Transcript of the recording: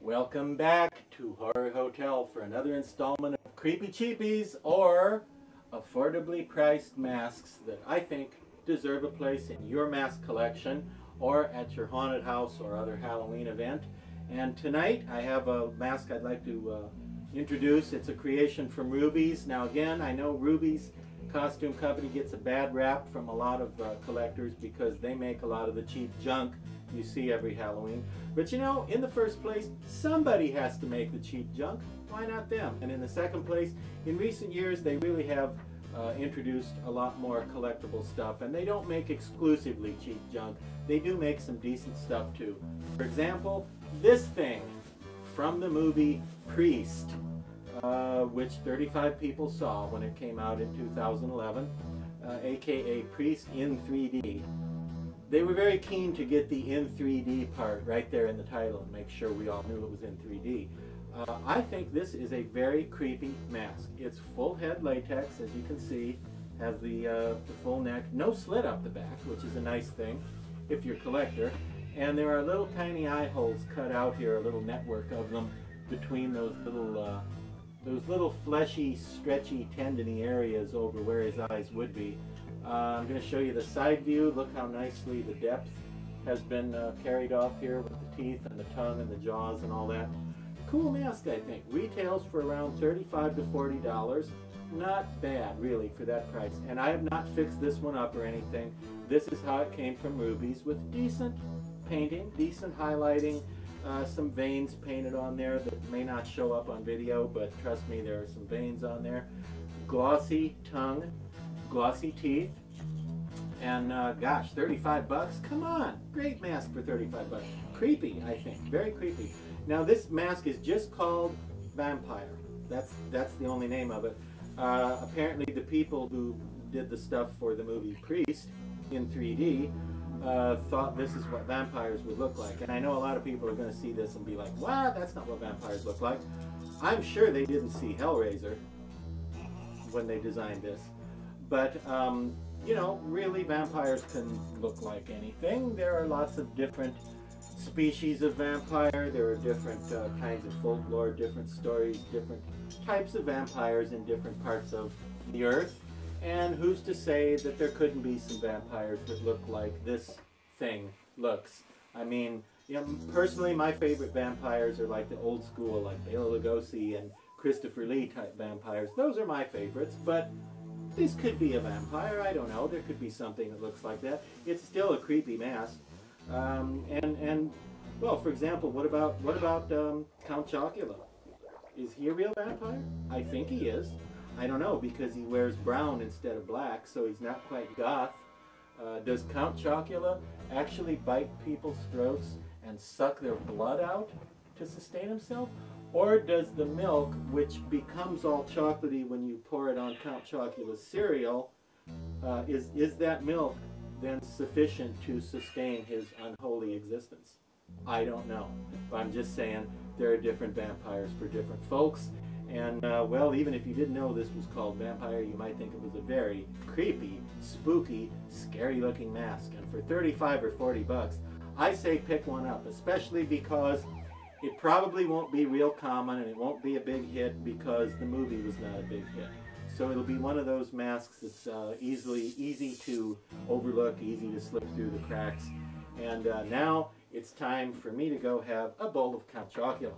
Welcome back to Horror Hotel for another installment of Creepy Cheapies, or affordably priced masks that I think deserve a place in your mask collection or at your haunted house or other Halloween event. And tonight I have a mask I'd like to introduce. It's a creation from Ruby's. Now again, I know Ruby's costume company gets a bad rap from a lot of collectors because they make a lot of the cheap junk you see every Halloween. But you know, in the first place, somebody has to make the cheap junk. Why not them? And in the second place, in recent years, they really have introduced a lot more collectible stuff, and they don't make exclusively cheap junk. They do make some decent stuff too. For example, this thing from the movie Priest, which 35 people saw when it came out in 2011, aka Priest in 3D. They were very keen to get the in 3D part right there in the title and make sure we all knew it was in 3D. I think this is a very creepy mask. It's full head latex, as you can see, has the full neck, no slit up the back, which is a nice thing if you're a collector. And there are little tiny eye holes cut out here, a little network of them between those little fleshy, stretchy, tendony areas over where his eyes would be. I'm going to show you the side view. Look how nicely the depth has been carried off here with the teeth and the tongue and the jaws and all that. Cool mask, I think. Retails for around $35 to $40. Not bad, really, for that price. And I have not fixed this one up or anything. This is how it came from Ruby's, with decent painting, decent highlighting, some veins painted on there that may not show up on video, but trust me, there are some veins on there. Glossy tongue, glossy teeth, and gosh, 35 bucks? Come on, great mask for 35 bucks. Creepy, I think, very creepy. Now this mask is just called Vampire. That's the only name of it. Apparently the people who did the stuff for the movie Priest in 3D thought this is what vampires would look like. And I know a lot of people are going to see this and be like, what? That's not what vampires look like. I'm sure they didn't see Hellraiser when they designed this. But, you know, really vampires can look like anything. There are lots of different species of vampire. There are different kinds of folklore, different stories, different types of vampires in different parts of the earth. And who's to say that there couldn't be some vampires that look like this thing looks? I mean, you know, personally, my favorite vampires are like the old school, like Bela Lugosi and Christopher Lee type vampires. Those are my favorites, but this could be a vampire. I don't know. There could be something that looks like that. It's still a creepy mask. Well, for example, what about Count Chocula? Is he a real vampire? I think he is. I don't know, because he wears brown instead of black, so he's not quite goth. Does Count Chocula actually bite people's throats and suck their blood out to sustain himself? Or does the milk, which becomes all chocolatey when you pour it on Count Chocula's cereal, is that milk then sufficient to sustain his unholy existence? I don't know. But I'm just saying there are different vampires for different folks. And, well, even if you didn't know this was called Vampire, you might think it was a very creepy, spooky, scary-looking mask. And for 35 or 40 bucks, I say pick one up, especially because it probably won't be real common and it won't be a big hit because the movie was not a big hit. So it'll be one of those masks that's easy to overlook, easy to slip through the cracks. And now it's time for me to go have a bowl of Count Chocula.